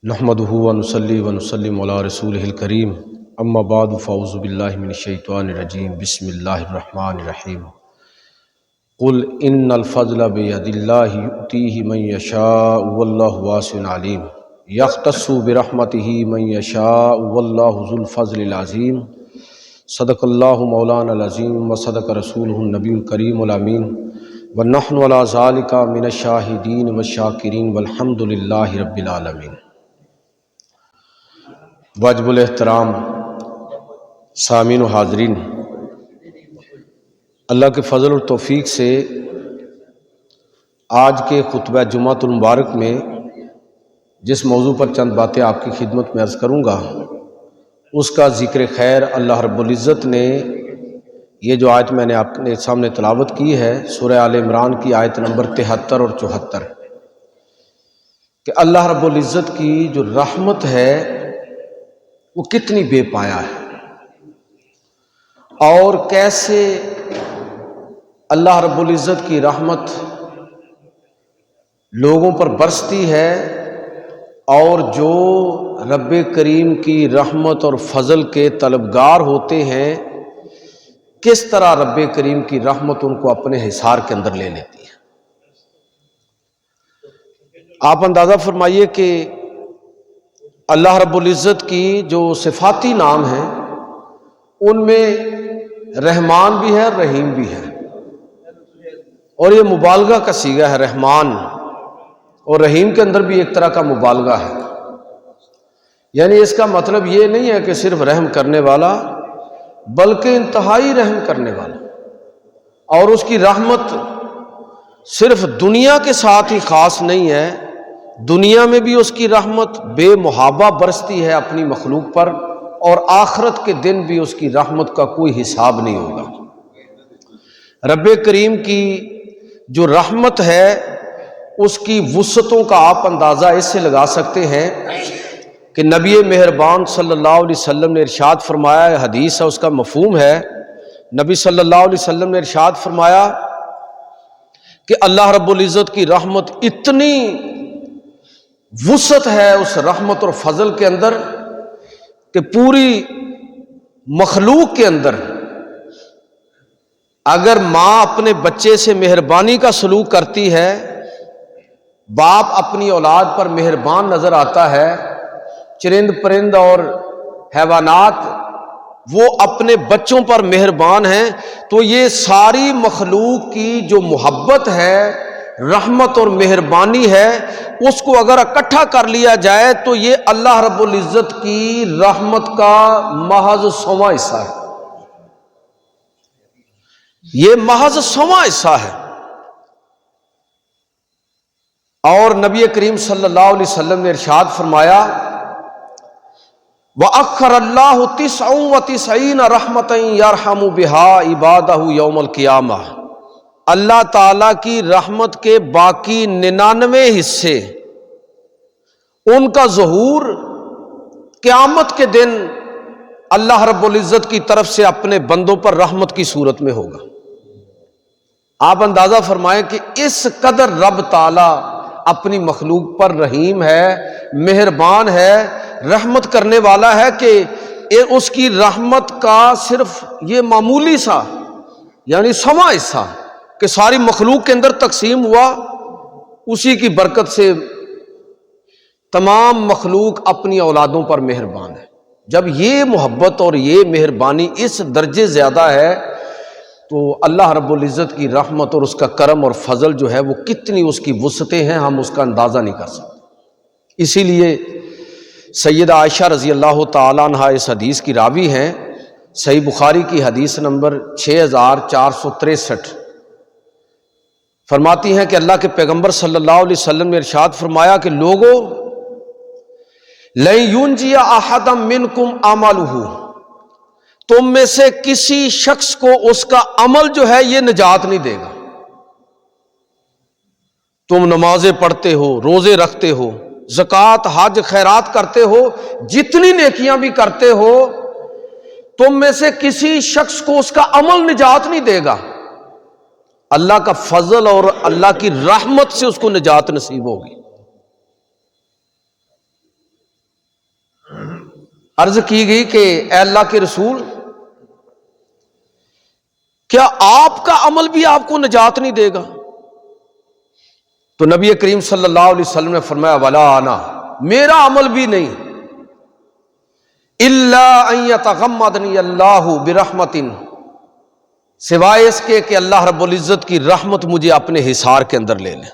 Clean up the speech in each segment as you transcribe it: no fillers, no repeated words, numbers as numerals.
نحمدہ ونصلی ونسلم علی رسولہ الکریم اما بعد فاعوذ باللہ من الشیطان الرجیم بسم اللہ الرحمن الرحیم قل ان الفضل بید اللہ یؤتیہ من یشاء واللہ واسع علیم یختص برحمتہ من یشاء واللہ ذو الفضل العظیم صدق اللہ مولانا العظیم وصدق رسولہ النبی الکریم الامین ونحن علی ذلک من الشاہدین والشاکرین والحمد للہ رب العالمین۔ واجب الاحترام سامعین و حاضرین، اللہ کے فضل اور توفیق سے آج کے خطبہ جمعۃ المبارک میں جس موضوع پر چند باتیں آپ کی خدمت میں عرض کروں گا اس کا ذکر خیر اللہ رب العزت نے یہ جو آیت میں نے آپ کے سامنے تلاوت کی ہے سورہ آل عمران کی آیت نمبر 73 اور 74 کہ اللہ رب العزت کی جو رحمت ہے وہ کتنی بے پایا ہے اور کیسے اللہ رب العزت کی رحمت لوگوں پر برستی ہے اور جو رب کریم کی رحمت اور فضل کے طلبگار ہوتے ہیں کس طرح رب کریم کی رحمت ان کو اپنے حصار کے اندر لے لیتی ہے۔ آپ اندازہ فرمائیے کہ اللہ رب العزت کی جو صفاتی نام ہیں ان میں رحمان بھی ہے رحیم بھی ہے، اور یہ مبالغہ کا صیغہ ہے رحمان، اور رحیم کے اندر بھی ایک طرح کا مبالغہ ہے، یعنی اس کا مطلب یہ نہیں ہے کہ صرف رحم کرنے والا بلکہ انتہائی رحم کرنے والا، اور اس کی رحمت صرف دنیا کے ساتھ ہی خاص نہیں ہے، دنیا میں بھی اس کی رحمت بے محابہ برستی ہے اپنی مخلوق پر، اور آخرت کے دن بھی اس کی رحمت کا کوئی حساب نہیں ہوگا۔ رب کریم کی جو رحمت ہے اس کی وسعتوں کا آپ اندازہ اس سے لگا سکتے ہیں کہ نبی مہربان صلی اللہ علیہ وسلم نے ارشاد فرمایا ہے، حدیث ہے اس کا مفہوم ہے، نبی صلی اللہ علیہ وسلم نے ارشاد فرمایا کہ اللہ رب العزت کی رحمت اتنی وسعت ہے اس رحمت اور فضل کے اندر کہ پوری مخلوق کے اندر اگر ماں اپنے بچے سے مہربانی کا سلوک کرتی ہے، باپ اپنی اولاد پر مہربان نظر آتا ہے، چرند پرند اور حیوانات وہ اپنے بچوں پر مہربان ہیں، تو یہ ساری مخلوق کی جو محبت ہے رحمت اور مہربانی ہے اس کو اگر اکٹھا کر لیا جائے تو یہ اللہ رب العزت کی رحمت کا محض 100واں حصہ ہے، یہ محض 100واں حصہ ہے۔ اور نبی کریم صلی اللہ علیہ وسلم نے ارشاد فرمایا وَأَخَّرَ اللَّهُ 99 رَحْمَةً يَرْحَمُ بِهَا عِبَادَهُ يَوْمَ الْقِيَامَةِ، اللہ تعالیٰ کی رحمت کے باقی 99 حصے ان کا ظہور قیامت کے دن اللہ رب العزت کی طرف سے اپنے بندوں پر رحمت کی صورت میں ہوگا۔ آپ اندازہ فرمائیں کہ اس قدر رب تعالیٰ اپنی مخلوق پر رحیم ہے، مہربان ہے، رحمت کرنے والا ہے کہ اس کی رحمت کا صرف یہ معمولی سا یعنی 100واں حصہ کہ ساری مخلوق کے اندر تقسیم ہوا، اسی کی برکت سے تمام مخلوق اپنی اولادوں پر مہربان ہے۔ جب یہ محبت اور یہ مہربانی اس درجے زیادہ ہے تو اللہ رب العزت کی رحمت اور اس کا کرم اور فضل جو ہے وہ کتنی اس کی وسعتیں ہیں ہم اس کا اندازہ نہیں کر سکتے۔ اسی لیے سیدہ عائشہ رضی اللہ تعالیٰ عنہ اس حدیث کی راوی ہیں، صحیح بخاری کی حدیث نمبر 6463 فرماتی ہیں کہ اللہ کے پیغمبر صلی اللہ علیہ وسلم نے ارشاد فرمایا کہ لوگوں لَن يُنْجِيَ أَحَدًا مِّنْكُمْ عَمَلُهُ، تم میں سے کسی شخص کو اس کا عمل جو ہے یہ نجات نہیں دے گا۔ تم نمازیں پڑھتے ہو، روزے رکھتے ہو، زکوٰۃ حج خیرات کرتے ہو، جتنی نیکیاں بھی کرتے ہو، تم میں سے کسی شخص کو اس کا عمل نجات نہیں دے گا، اللہ کا فضل اور اللہ کی رحمت سے اس کو نجات نصیب ہوگی۔ عرض کی گئی کہ اے اللہ کے رسول، کیا آپ کا عمل بھی آپ کو نجات نہیں دے گا؟ تو نبی کریم صلی اللہ علیہ وسلم نے فرمایا ولا انا، میرا عمل بھی نہیں، الا ان یتغمدنی اللہ برحمت، سوائے اس کے کہ اللہ رب العزت کی رحمت مجھے اپنے حصار کے اندر لے لے،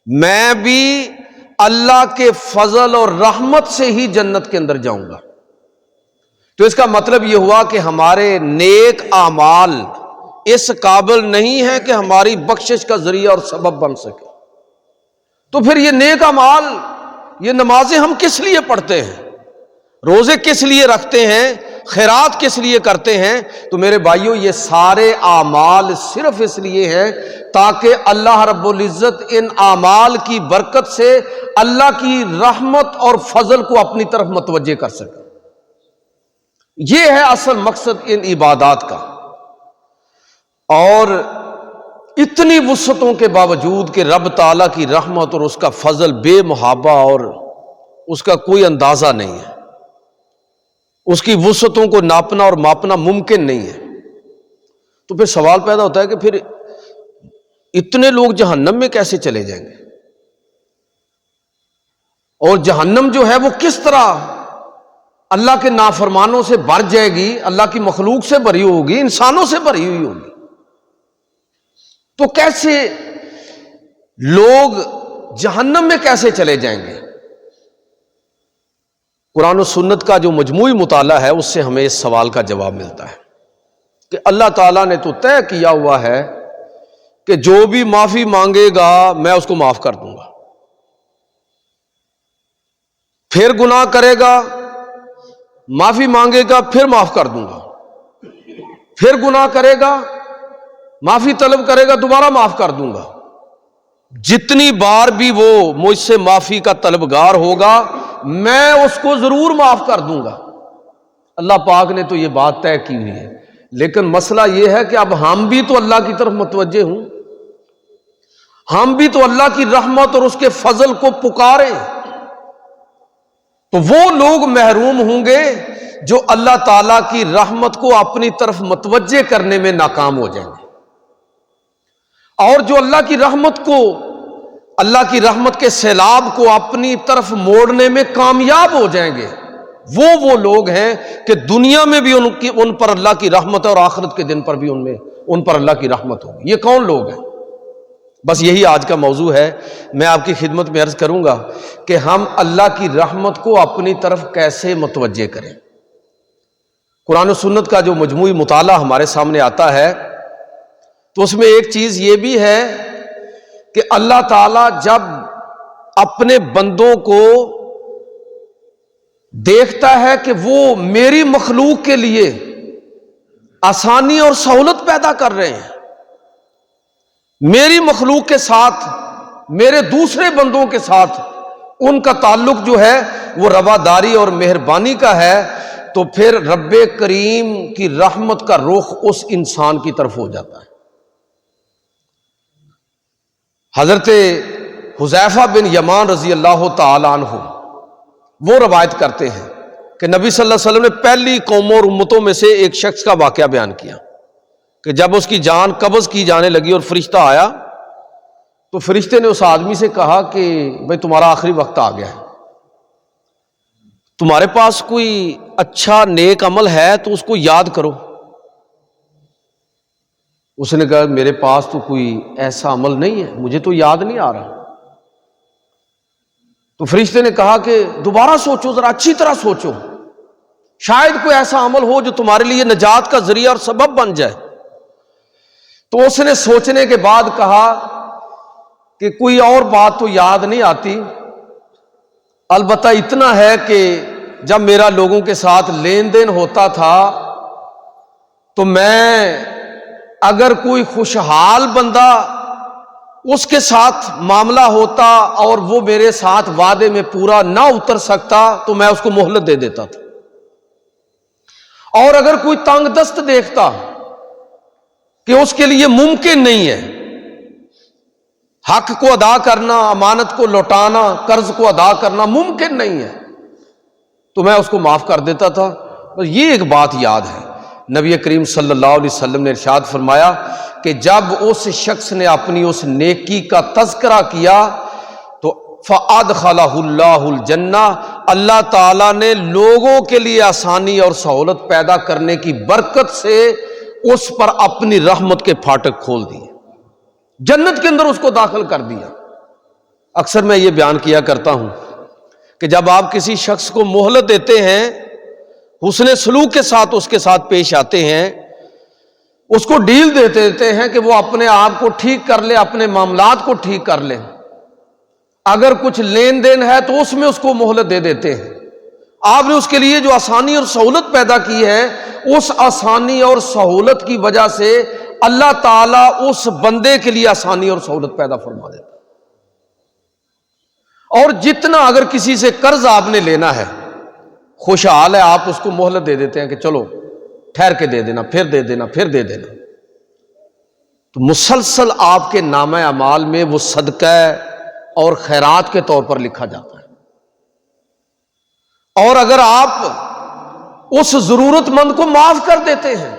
میں بھی اللہ کے فضل اور رحمت سے ہی جنت کے اندر جاؤں گا۔ تو اس کا مطلب یہ ہوا کہ ہمارے نیک اعمال اس قابل نہیں ہے کہ ہماری بخشش کا ذریعہ اور سبب بن سکے، تو پھر یہ نیک اعمال، یہ نمازیں ہم کس لیے پڑھتے ہیں، روزے کس لیے رکھتے ہیں، خیرات کس لیے کرتے ہیں؟ تو میرے بھائیوں، یہ سارے اعمال صرف اس لیے ہیں تاکہ اللہ رب العزت ان اعمال کی برکت سے اللہ کی رحمت اور فضل کو اپنی طرف متوجہ کر سکے۔ یہ ہے اصل مقصد ان عبادات کا۔ اور اتنی وسعتوں کے باوجود کہ رب تعالیٰ کی رحمت اور اس کا فضل بے محابہ اور اس کا کوئی اندازہ نہیں ہے، اس کی وسعتوں کو ناپنا اور ماپنا ممکن نہیں ہے، تو پھر سوال پیدا ہوتا ہے کہ پھر اتنے لوگ جہنم میں کیسے چلے جائیں گے؟ اور جہنم جو ہے وہ کس طرح اللہ کے نافرمانوں سے بھر جائے گی، اللہ کی مخلوق سے بھری ہوگی، انسانوں سے بھری ہوئی ہوگی، تو کیسے لوگ جہنم میں کیسے چلے جائیں گے؟ قرآن و سنت کا جو مجموعی مطالعہ ہے اس سے ہمیں اس سوال کا جواب ملتا ہے کہ اللہ تعالیٰ نے تو طے کیا ہوا ہے کہ جو بھی معافی مانگے گا میں اس کو معاف کر دوں گا، پھر گناہ کرے گا معافی مانگے گا پھر معاف کر دوں گا، پھر گناہ کرے گا معافی طلب کرے گا دوبارہ معاف کر دوں گا، جتنی بار بھی وہ مجھ سے معافی کا طلبگار ہوگا میں اس کو ضرور معاف کر دوں گا۔ اللہ پاک نے تو یہ بات طے کی ہوئی ہے، لیکن مسئلہ یہ ہے کہ اب ہم بھی تو اللہ کی طرف متوجہ ہوں، ہم بھی تو اللہ کی رحمت اور اس کے فضل کو پکاریں، تو وہ لوگ محروم ہوں گے جو اللہ تعالیٰ کی رحمت کو اپنی طرف متوجہ کرنے میں ناکام ہو جائیں گے، اور جو اللہ کی رحمت کو، اللہ کی رحمت کے سیلاب کو اپنی طرف موڑنے میں کامیاب ہو جائیں گے، وہ لوگ ہیں کہ دنیا میں بھی ان پر اللہ کی رحمت ہے اور آخرت کے دن پر بھی ان پر اللہ کی رحمت ہوگی۔ یہ کون لوگ ہیں؟ بس یہی آج کا موضوع ہے۔ میں آپ کی خدمت میں عرض کروں گا کہ ہم اللہ کی رحمت کو اپنی طرف کیسے متوجہ کریں۔ قرآن و سنت کا جو مجموعی مطالعہ ہمارے سامنے آتا ہے تو اس میں ایک چیز یہ بھی ہے کہ اللہ تعالیٰ جب اپنے بندوں کو دیکھتا ہے کہ وہ میری مخلوق کے لیے آسانی اور سہولت پیدا کر رہے ہیں، میری مخلوق کے ساتھ، میرے دوسرے بندوں کے ساتھ ان کا تعلق جو ہے وہ رواداری اور مہربانی کا ہے، تو پھر رب کریم کی رحمت کا رخ اس انسان کی طرف ہو جاتا ہے۔ حضرت حذیفہ بن یمان رضی اللہ تعالی عنہ وہ روایت کرتے ہیں کہ نبی صلی اللہ علیہ وسلم نے پہلی قوموں اور امتوں میں سے ایک شخص کا واقعہ بیان کیا کہ جب اس کی جان قبض کی جانے لگی اور فرشتہ آیا تو فرشتے نے اس آدمی سے کہا کہ بھئی تمہارا آخری وقت آ گیا ہے، تمہارے پاس کوئی اچھا نیک عمل ہے تو اس کو یاد کرو۔ اس نے کہا میرے پاس تو کوئی ایسا عمل نہیں ہے، مجھے تو یاد نہیں آ رہا۔ تو فرشتے نے کہا کہ دوبارہ سوچو، ذرا اچھی طرح سوچو، شاید کوئی ایسا عمل ہو جو تمہارے لیے نجات کا ذریعہ اور سبب بن جائے۔ تو اس نے سوچنے کے بعد کہا کہ کوئی اور بات تو یاد نہیں آتی، البتہ اتنا ہے کہ جب میرا لوگوں کے ساتھ لین دین ہوتا تھا تو میں اگر کوئی خوشحال بندہ اس کے ساتھ معاملہ ہوتا اور وہ میرے ساتھ وعدے میں پورا نہ اتر سکتا تو میں اس کو مہلت دے دیتا تھا، اور اگر کوئی تنگ دست دیکھتا کہ اس کے لیے ممکن نہیں ہے حق کو ادا کرنا، امانت کو لوٹانا، قرض کو ادا کرنا ممکن نہیں ہے، تو میں اس کو معاف کر دیتا تھا۔ بس یہ ایک بات یاد ہے، نبی کریم صلی اللہ علیہ وسلم نے ارشاد فرمایا کہ جب اس شخص نے اپنی اس نیکی کا تذکرہ کیا تو فَأَدْخَلَهُ اللَّهُ الْجَنَّةَ، اللہ تعالیٰ نے لوگوں کے لیے آسانی اور سہولت پیدا کرنے کی برکت سے اس پر اپنی رحمت کے پھاٹک کھول دیے، جنت کے اندر اس کو داخل کر دیا۔ اکثر میں یہ بیان کیا کرتا ہوں کہ جب آپ کسی شخص کو مہلت دیتے ہیں، حسن سلوک کے ساتھ اس کے ساتھ پیش آتے ہیں، اس کو ڈیل دیتے ہیں کہ وہ اپنے آپ کو ٹھیک کر لے، اپنے معاملات کو ٹھیک کر لے، اگر کچھ لین دین ہے تو اس میں اس کو مہلت دے دیتے ہیں۔ آپ نے اس کے لیے جو آسانی اور سہولت پیدا کی ہے، اس آسانی اور سہولت کی وجہ سے اللہ تعالیٰ اس بندے کے لیے آسانی اور سہولت پیدا فرما دیتا ہے۔ اور جتنا اگر کسی سے قرض آپ نے لینا ہے، خوشحال ہے، آپ اس کو مہلت دے دیتے ہیں کہ چلو ٹھہر کے دے دینا، پھر دے دینا، پھر دے دینا، تو مسلسل آپ کے نامہ اعمال میں وہ صدقہ اور خیرات کے طور پر لکھا جاتا ہے۔ اور اگر آپ اس ضرورت مند کو معاف کر دیتے ہیں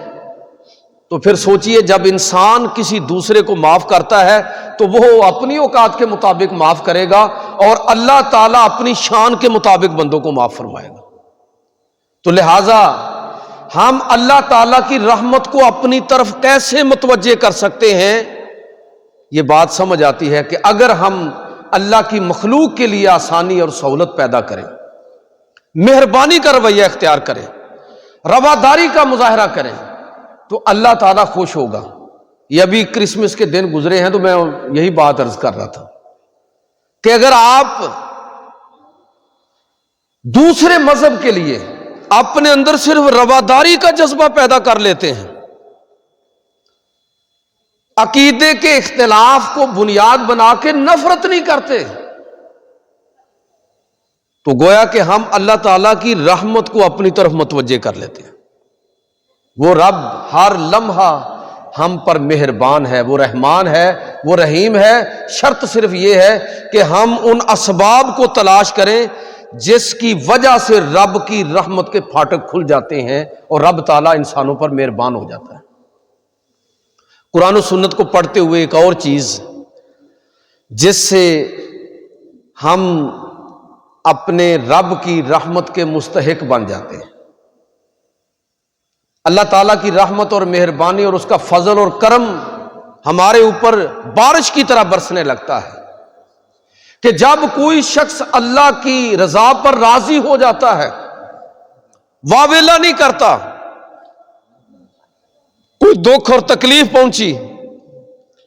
تو پھر سوچئے، جب انسان کسی دوسرے کو معاف کرتا ہے تو وہ اپنی اوقات کے مطابق معاف کرے گا، اور اللہ تعالیٰ اپنی شان کے مطابق بندوں کو معاف فرمائے گا۔ تو لہٰذا ہم اللہ تعالیٰ کی رحمت کو اپنی طرف کیسے متوجہ کر سکتے ہیں؟ یہ بات سمجھ آتی ہے کہ اگر ہم اللہ کی مخلوق کے لیے آسانی اور سہولت پیدا کریں، مہربانی کا رویہ اختیار کریں، رواداری کا مظاہرہ کریں، تو اللہ تعالیٰ خوش ہوگا۔ یہ ابھی کرسمس کے دن گزرے ہیں تو میں یہی بات عرض کر رہا تھا کہ اگر آپ دوسرے مذہب کے لیے اپنے اندر صرف رواداری کا جذبہ پیدا کر لیتے ہیں، عقیدے کے اختلاف کو بنیاد بنا کے نفرت نہیں کرتے، تو گویا کہ ہم اللہ تعالیٰ کی رحمت کو اپنی طرف متوجہ کر لیتے ہیں۔ وہ رب ہر لمحہ ہم پر مہربان ہے، وہ رحمان ہے، وہ رحیم ہے، شرط صرف یہ ہے کہ ہم ان اسباب کو تلاش کریں جس کی وجہ سے رب کی رحمت کے پھاٹک کھل جاتے ہیں اور رب تعالیٰ انسانوں پر مہربان ہو جاتا ہے۔ قرآن و سنت کو پڑھتے ہوئے ایک اور چیز جس سے ہم اپنے رب کی رحمت کے مستحق بن جاتے ہیں، اللہ تعالیٰ کی رحمت اور مہربانی اور اس کا فضل اور کرم ہمارے اوپر بارش کی طرح برسنے لگتا ہے کہ جب کوئی شخص اللہ کی رضا پر راضی ہو جاتا ہے، واویلا نہیں کرتا، کوئی دکھ اور تکلیف پہنچی،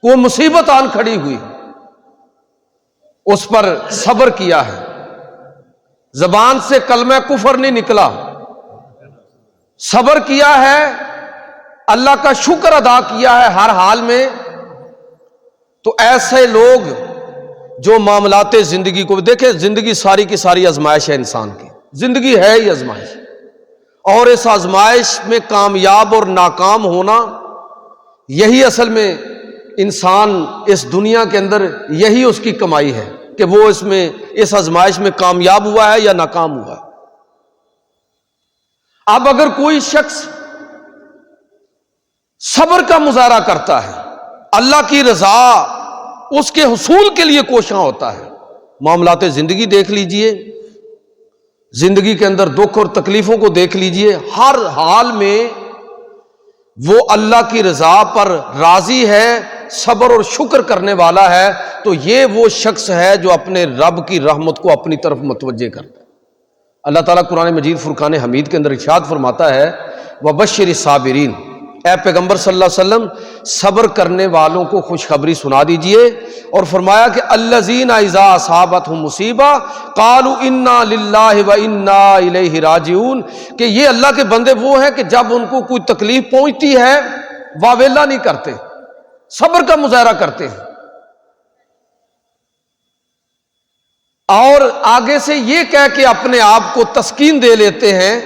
کوئی مصیبت آن کھڑی ہوئی، اس پر صبر کیا ہے، زبان سے کلمہ کفر نہیں نکلا، صبر کیا ہے، اللہ کا شکر ادا کیا ہے ہر حال میں، تو ایسے لوگ جو معاملات زندگی کو دیکھیں، زندگی ساری کی ساری آزمائش ہے، انسان کی زندگی ہے ہی آزمائش، اور اس آزمائش میں کامیاب اور ناکام ہونا، یہی اصل میں انسان اس دنیا کے اندر یہی اس کی کمائی ہے کہ وہ اس آزمائش میں کامیاب ہوا ہے یا ناکام ہوا ہے۔ اب اگر کوئی شخص صبر کا مظاہرہ کرتا ہے، اللہ کی رضا اس کے حصول کے لیے کوشاں ہوتا ہے، معاملات زندگی دیکھ لیجئے، زندگی کے اندر دکھ اور تکلیفوں کو دیکھ لیجئے، ہر حال میں وہ اللہ کی رضا پر راضی ہے، صبر اور شکر کرنے والا ہے، تو یہ وہ شخص ہے جو اپنے رب کی رحمت کو اپنی طرف متوجہ کرتا ہے۔ اللہ تعالیٰ قرآن مجید فرقان حمید کے اندر ارشاد فرماتا ہے وَبَشِّرِ الصَّابِرِينَ، اے پیغمبر صلی اللہ علیہ وسلم صبر کرنے والوں کو خوشخبری سنا دیجئے، اور فرمایا کہ الذین اذا اصابتہم مصیبہ قالوا انا للہ وانا الیہ راجعون، کہ یہ اللہ کے بندے وہ ہیں کہ جب ان کو کوئی تکلیف پہنچتی ہے واویلا نہیں کرتے، صبر کا مظاہرہ کرتے ہیں، اور آگے سے یہ کہہ کے اپنے آپ کو تسکین دے لیتے ہیں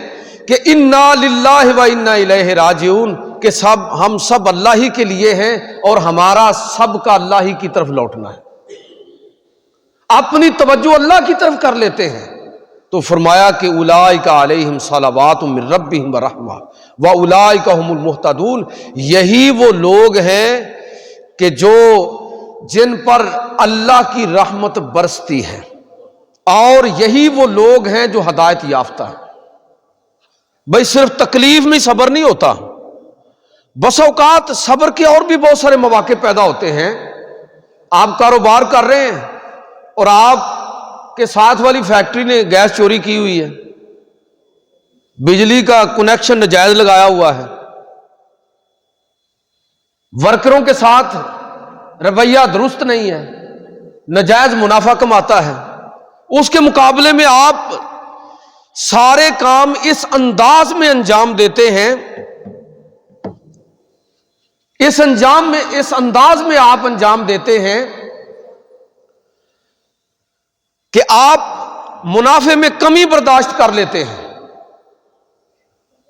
کہ انا للہ وانا الیہ راجعون، کہ ہم سب اللہ ہی کے لیے ہیں اور ہمارا سب کا اللہ ہی کی طرف لوٹنا ہے، اپنی توجہ اللہ کی طرف کر لیتے ہیں، تو فرمایا کہ اولئک علیہم صلوات من ربہم ورحمہ واولئک هم المہتدون، یہی وہ لوگ ہیں کہ جن پر اللہ کی رحمت برستی ہے، اور یہی وہ لوگ ہیں جو ہدایت یافتہ ہیں۔ بھئی صرف تکلیف میں صبر نہیں ہوتا، بس اوقات صبر کے اور بھی بہت سارے مواقع پیدا ہوتے ہیں۔ آپ کاروبار کر رہے ہیں اور آپ کے ساتھ والی فیکٹری نے گیس چوری کی ہوئی ہے، بجلی کا کنیکشن ناجائز لگایا ہوا ہے، ورکروں کے ساتھ رویہ درست نہیں ہے، ناجائز منافع کماتا ہے، اس کے مقابلے میں آپ سارے کام اس انداز میں انجام دیتے ہیں، اس انداز میں آپ انجام دیتے ہیں کہ آپ منافع میں کمی برداشت کر لیتے ہیں،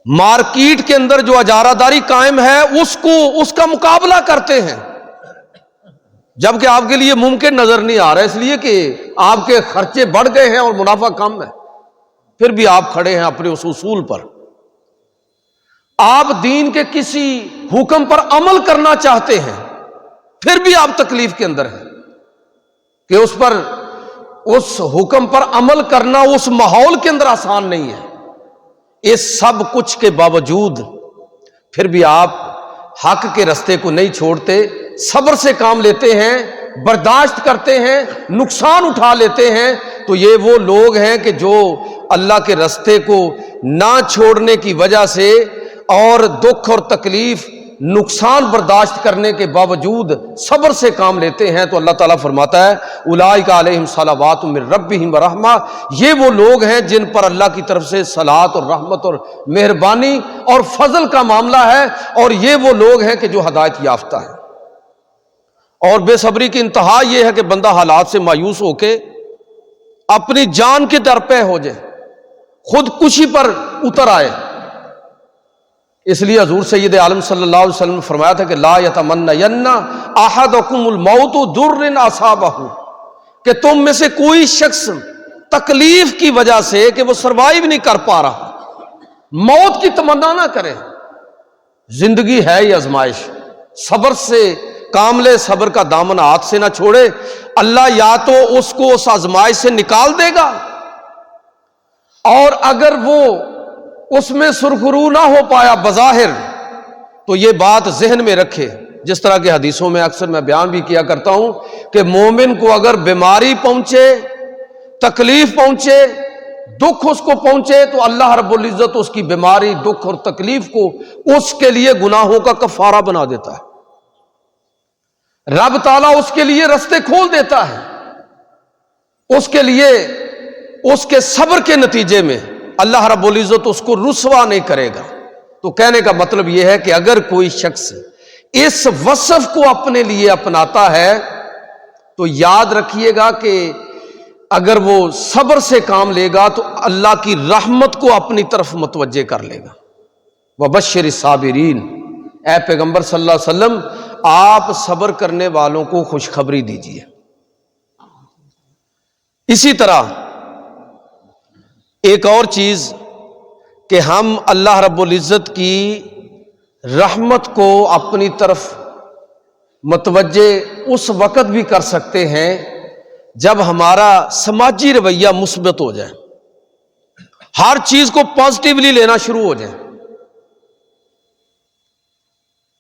مارکیٹ کے اندر جو اجارہ داری قائم ہے اس کا مقابلہ کرتے ہیں، جبکہ آپ کے لیے ممکن نظر نہیں آ رہا، اس لیے کہ آپ کے خرچے بڑھ گئے ہیں اور منافع کم ہے، پھر بھی آپ کھڑے ہیں اپنے اس اصول پر۔ آپ دین کے کسی حکم پر عمل کرنا چاہتے ہیں، پھر بھی آپ تکلیف کے اندر ہیں کہ اس حکم پر عمل کرنا اس ماحول کے اندر آسان نہیں ہے۔ اس سب کچھ کے باوجود پھر بھی آپ حق کے رستے کو نہیں چھوڑتے، صبر سے کام لیتے ہیں، برداشت کرتے ہیں، نقصان اٹھا لیتے ہیں۔ تو یہ وہ لوگ ہیں کہ جو اللہ کے رستے کو نہ چھوڑنے کی وجہ سے اور دکھ اور تکلیف نقصان برداشت کرنے کے باوجود صبر سے کام لیتے ہیں، تو اللہ تعالیٰ فرماتا ہے اولئک علیہم صلوات من ربہم ورحمہ، یہ وہ لوگ ہیں جن پر اللہ کی طرف سے صلوات اور رحمت اور مہربانی اور فضل کا معاملہ ہے، اور یہ وہ لوگ ہیں کہ جو ہدایت یافتہ ہیں۔ اور بے صبری کی انتہا یہ ہے کہ بندہ حالات سے مایوس ہو کے اپنی جان کے در پہ ہو جائے، خودکشی پر اتر آئے۔ اس لیے حضور سید عالم صلی اللہ علیہ وسلم نے فرمایا تھا کہ لا یتمنین احدکم الموت ضر اصابہ، کہ تم میں سے کوئی شخص تکلیف کی وجہ سے کہ وہ سروائیو نہیں کر پا رہا موت کی تمنا نہ کرے۔ زندگی ہے یہ آزمائش، صبر سے کام لے، صبر کا دامن ہاتھ سے نہ چھوڑے، اللہ یا تو اس کو اس آزمائش سے نکال دے گا، اور اگر وہ اس میں سرخرو نہ ہو پایا بظاہر، تو یہ بات ذہن میں رکھے، جس طرح کے حدیثوں میں اکثر میں بیان بھی کیا کرتا ہوں کہ مومن کو اگر بیماری پہنچے، تکلیف پہنچے، دکھ اس کو پہنچے، تو اللہ رب العزت اس کی بیماری، دکھ اور تکلیف کو اس کے لیے گناہوں کا کفارہ بنا دیتا ہے۔ رب تعالیٰ اس کے لیے رستے کھول دیتا ہے، اس کے لیے اس کے صبر کے نتیجے میں اللہ رب العزت اس کو رسوا نہیں کرے گا۔ تو کہنے کا مطلب یہ ہے کہ اگر کوئی شخص اس وصف کو اپنے لیے اپناتا ہے تو یاد رکھیے گا کہ اگر وہ صبر سے کام لے گا تو اللہ کی رحمت کو اپنی طرف متوجہ کر لے گا۔ وبشر الصابرین، اے پیغمبر صلی اللہ علیہ وسلم آپ صبر کرنے والوں کو خوشخبری دیجیے۔ اسی طرح ایک اور چیز کہ ہم اللہ رب العزت کی رحمت کو اپنی طرف متوجہ اس وقت بھی کر سکتے ہیں جب ہمارا سماجی رویہ مثبت ہو جائے، ہر چیز کو پازیٹیولی لینا شروع ہو جائے۔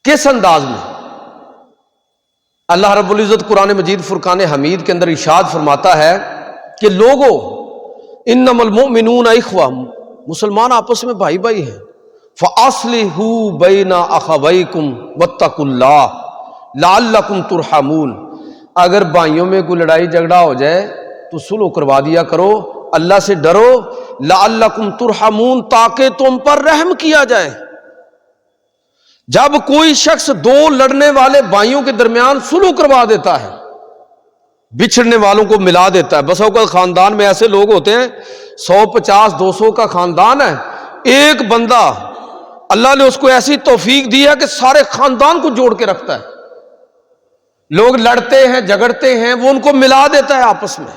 کس انداز میں؟ اللہ رب العزت قرآن مجید فرقان حمید کے اندر ارشاد فرماتا ہے کہ لوگوں انما المؤمنون اخوہ، مسلمان آپس میں بھائی بھائی ہیں، فاصلحوا بین اخویکم واتقوا اللہ لعلکم ترحمون، اگر بھائیوں میں کوئی لڑائی جھگڑا ہو جائے تو صلح کروا دیا کرو، اللہ سے ڈرو، لعلکم ترحمون تاکہ تم پر رحم کیا جائے۔ جب کوئی شخص دو لڑنے والے بھائیوں کے درمیان صلح کروا دیتا ہے، بچھڑنے والوں کو ملا دیتا ہے، بس اوقات خاندان میں ایسے لوگ ہوتے ہیں 150 200 کا خاندان ہے، ایک بندہ اللہ نے اس کو ایسی توفیق دی ہے کہ سارے خاندان کو جوڑ کے رکھتا ہے، لوگ لڑتے ہیں جھگڑتے ہیں وہ ان کو ملا دیتا ہے، آپس میں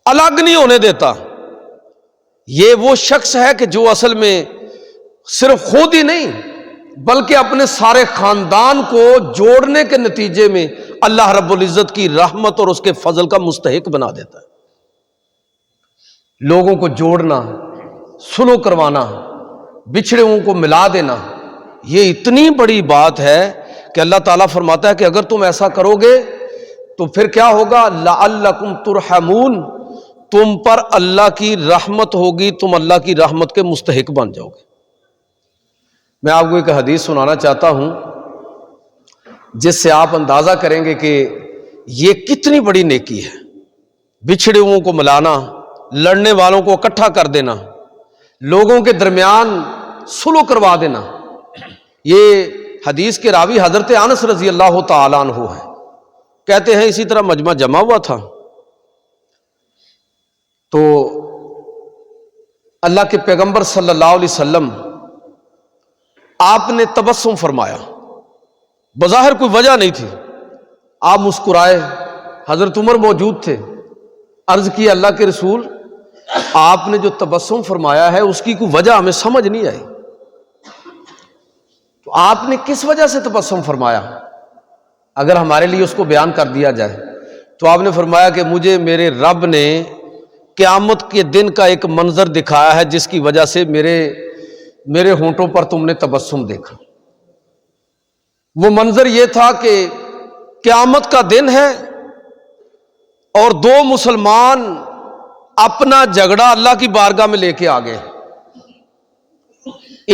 الگ نہیں ہونے دیتا۔ یہ وہ شخص ہے کہ جو اصل میں صرف خود ہی نہیں بلکہ اپنے سارے خاندان کو جوڑنے کے نتیجے میں اللہ رب العزت کی رحمت اور اس کے فضل کا مستحق بنا دیتا ہے۔ لوگوں کو جوڑنا، سلو کروانا، بچھڑے ہوں کو ملا دینا، یہ اتنی بڑی بات ہے کہ اللہ تعالیٰ فرماتا ہے کہ اگر تم ایسا کرو گے تو پھر کیا ہوگا؟ لعلکم ترحمون، تم پر اللہ کی رحمت ہوگی، تم اللہ کی رحمت کے مستحق بن جاؤ گے۔ میں آپ کو ایک حدیث سنانا چاہتا ہوں جس سے آپ اندازہ کریں گے کہ یہ کتنی بڑی نیکی ہے۔ بچھڑے ہوئوں کو ملانا، لڑنے والوں کو اکٹھا کر دینا، لوگوں کے درمیان صلح کروا دینا۔ یہ حدیث کے راوی حضرت انس رضی اللہ تعالیٰ عنہ ہے۔ کہتے ہیں اسی طرح مجمع جمع ہوا تھا تو اللہ کے پیغمبر صلی اللہ علیہ وسلم آپ نے تبسم فرمایا، بظاہر کوئی وجہ نہیں تھی، آپ مسکرائے، حضرت عمر موجود تھے، عرض کی اللہ کے رسول آپ نے جو تبسم فرمایا ہے اس کی کوئی وجہ ہمیں سمجھ نہیں آئی، تو آپ نے کس وجہ سے تبسم فرمایا؟ اگر ہمارے لیے اس کو بیان کر دیا جائے تو آپ نے فرمایا کہ مجھے میرے رب نے قیامت کے دن کا ایک منظر دکھایا ہے جس کی وجہ سے میرے ہونٹوں پر تم نے تبسم دیکھا۔ وہ منظر یہ تھا کہ قیامت کا دن ہے اور دو مسلمان اپنا جھگڑا اللہ کی بارگاہ میں لے کے آ گئے۔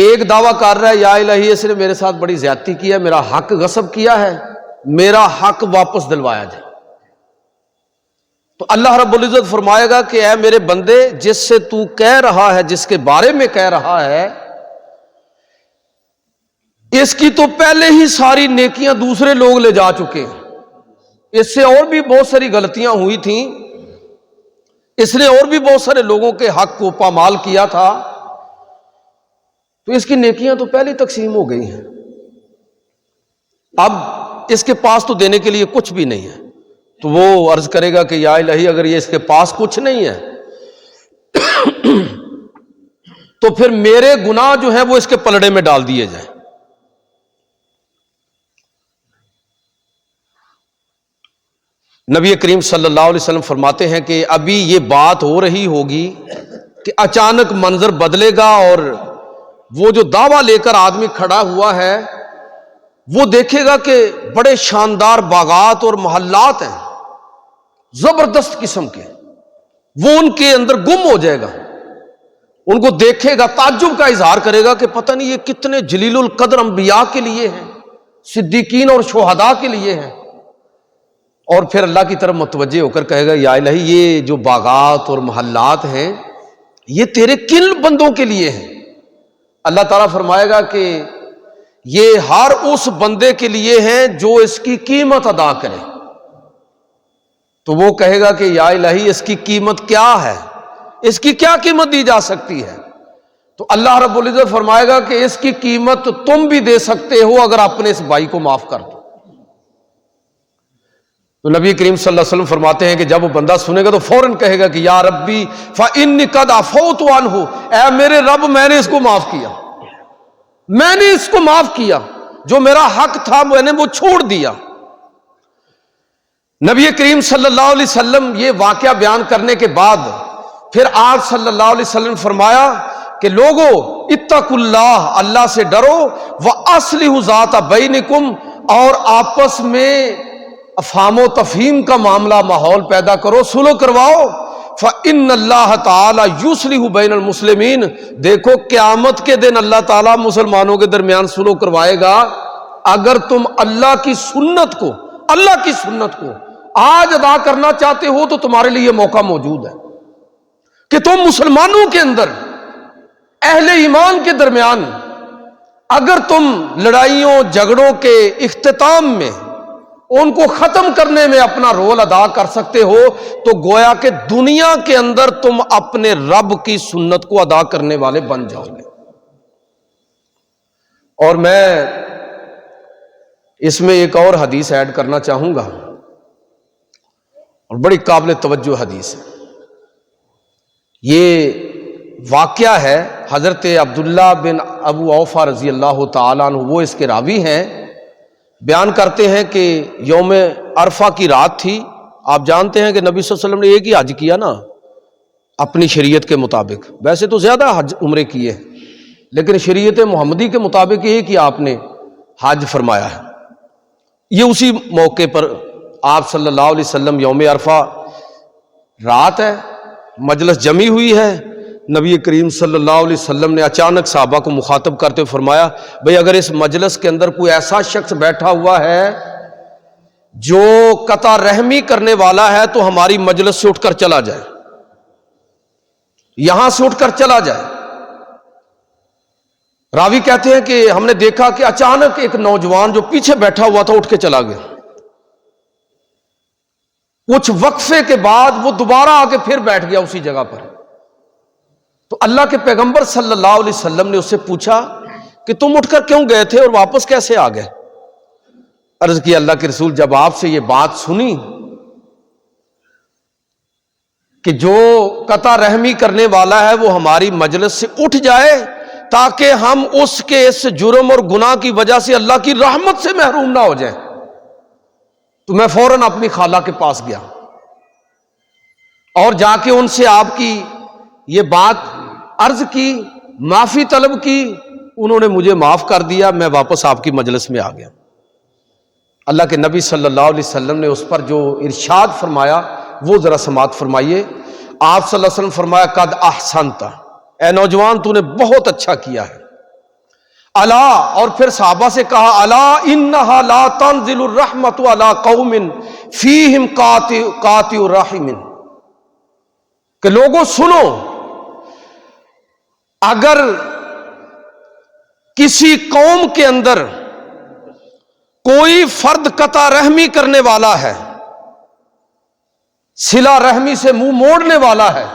ایک دعویٰ کر رہا ہے یا الہی اس نے میرے ساتھ بڑی زیادتی کی ہے، میرا حق غصب کیا ہے، میرا حق واپس دلوایا جائے۔ تو اللہ رب العزت فرمائے گا کہ اے میرے بندے، جس سے تو کہہ رہا ہے، جس کے بارے میں کہہ رہا ہے، اس کی تو پہلے ہی ساری نیکیاں دوسرے لوگ لے جا چکے ہیں، اس سے اور بھی بہت ساری غلطیاں ہوئی تھیں، اس نے اور بھی بہت سارے لوگوں کے حق کو پامال کیا تھا، تو اس کی نیکیاں تو پہلے تقسیم ہو گئی ہیں، اب اس کے پاس تو دینے کے لیے کچھ بھی نہیں ہے۔ تو وہ عرض کرے گا کہ یا الہی اگر یہ اس کے پاس کچھ نہیں ہے تو پھر میرے گناہ جو ہے وہ اس کے پلڑے میں ڈال دیے جائیں۔ نبی کریم صلی اللہ علیہ وسلم فرماتے ہیں کہ ابھی یہ بات ہو رہی ہوگی کہ اچانک منظر بدلے گا اور وہ جو دعویٰ لے کر آدمی کھڑا ہوا ہے وہ دیکھے گا کہ بڑے شاندار باغات اور محلات ہیں زبردست قسم کے، وہ ان کے اندر گم ہو جائے گا، ان کو دیکھے گا، تعجب کا اظہار کرے گا کہ پتہ نہیں یہ کتنے جلیل القدر انبیاء کے لیے ہیں، صدیقین اور شہداء کے لیے ہیں، اور پھر اللہ کی طرف متوجہ ہو کر کہے گا یا الہی یہ جو باغات اور محلات ہیں یہ تیرے کن بندوں کے لیے ہیں؟ اللہ تعالیٰ فرمائے گا کہ یہ ہر اس بندے کے لیے ہیں جو اس کی قیمت ادا کرے۔ تو وہ کہے گا کہ یا الہی اس کی قیمت کیا ہے، اس کی کیا قیمت دی جا سکتی ہے؟ تو اللہ رب العزت فرمائے گا کہ اس کی قیمت تم بھی دے سکتے ہو اگر اپنے اس بھائی کو معاف کر دو۔ تو نبی کریم صلی اللہ علیہ وسلم فرماتے ہیں کہ جب وہ بندہ سنے گا تو فوراً کہے گا کہ یا ربی فإنی قد عفوت عنہ، اے میرے رب میں نے اس کو معاف کیا، میں نے اس کو معاف کیا، جو میرا حق تھا میں نے وہ چھوڑ دیا۔ نبی کریم صلی اللہ علیہ وسلم یہ واقعہ بیان کرنے کے بعد پھر آپ صلی اللہ علیہ وسلم فرمایا کہ لوگو اتقوا اللہ، اللہ سے ڈرو، وَأَصْلِحُوا ذَاتَ بَيْنِكُمْ، اور آپس میں افہام و تفہیم کا معاملہ ماحول پیدا کرو، سلو کرواؤ۔ فَإِنَّ اللَّهَ تَعَالَى يُصْلِحُ بَيْنَ الْمُسْلِمِينَ، دیکھو قیامت کے دن اللہ تعالیٰ مسلمانوں کے درمیان سلو کروائے گا اگر تم اللہ کی سنت کو آج ادا کرنا چاہتے ہو تو تمہارے لیے موقع موجود ہے کہ تم مسلمانوں کے اندر اہل ایمان کے درمیان اگر تم لڑائیوں جھگڑوں کے اختتام میں ان کو ختم کرنے میں اپنا رول ادا کر سکتے ہو تو گویا کہ دنیا کے اندر تم اپنے رب کی سنت کو ادا کرنے والے بن جاؤ گے۔ اور میں اس میں ایک اور حدیث ایڈ کرنا چاہوں گا اور بڑی قابل توجہ حدیث ہے۔ یہ واقعہ ہے حضرت عبداللہ بن ابو اوفا رضی اللہ تعالیٰ عنہ، وہ اس کے راوی ہیں، بیان کرتے ہیں کہ یوم عرفہ کی رات تھی۔ آپ جانتے ہیں کہ نبی صلی اللہ علیہ وسلم نے ایک ہی حج کیا نا اپنی شریعت کے مطابق، ویسے تو زیادہ حج عمرے کیے لیکن شریعت محمدی کے مطابق ایک ہی آپ نے حج فرمایا ہے۔ یہ اسی موقع پر آپ صلی اللہ علیہ وسلم یوم عرفہ رات ہے، مجلس جمی ہوئی ہے، نبی کریم صلی اللہ علیہ وسلم نے اچانک صحابہ کو مخاطب کرتے ہوئے فرمایا، بھئی اگر اس مجلس کے اندر کوئی ایسا شخص بیٹھا ہوا ہے جو قطع رحمی کرنے والا ہے تو ہماری مجلس سے اٹھ کر چلا جائے، یہاں سے اٹھ کر چلا جائے۔ راوی کہتے ہیں کہ ہم نے دیکھا کہ اچانک ایک نوجوان جو پیچھے بیٹھا ہوا تھا اٹھ کے چلا گیا۔ کچھ وقفے کے بعد وہ دوبارہ آ کے پھر بیٹھ گیا اسی جگہ پر۔ تو اللہ کے پیغمبر صلی اللہ علیہ وسلم نے اس سے پوچھا کہ تم اٹھ کر کیوں گئے تھے اور واپس کیسے آ گئے؟ عرض کی اللہ کے رسول، جب آپ سے یہ بات سنی کہ جو قطع رحمی کرنے والا ہے وہ ہماری مجلس سے اٹھ جائے تاکہ ہم اس کے اس جرم اور گناہ کی وجہ سے اللہ کی رحمت سے محروم نہ ہو جائیں، تو میں فوراً اپنی خالہ کے پاس گیا اور جا کے ان سے آپ کی یہ بات عرض کی، معافی طلب کی، انہوں نے مجھے معاف کر دیا، میں واپس آپ کی مجلس میں آ گیا۔ اللہ کے نبی صلی اللہ علیہ وسلم نے اس پر جو ارشاد فرمایا وہ ذرا سماعت فرمائیے۔ آپ صلی اللہ علیہ وسلم فرمایا، قد احسنت، اے نوجوان تو نے بہت اچھا کیا ہے۔ الا، اور پھر صحابہ سے کہا، الا انہا لا تنزل الرحمت علی قوم فیہم قاطع الرحم، کہ لوگوں سنو، اگر کسی قوم کے اندر کوئی فرد قطع رحمی کرنے والا ہے، صلہ رحمی سے منہ موڑنے والا ہے،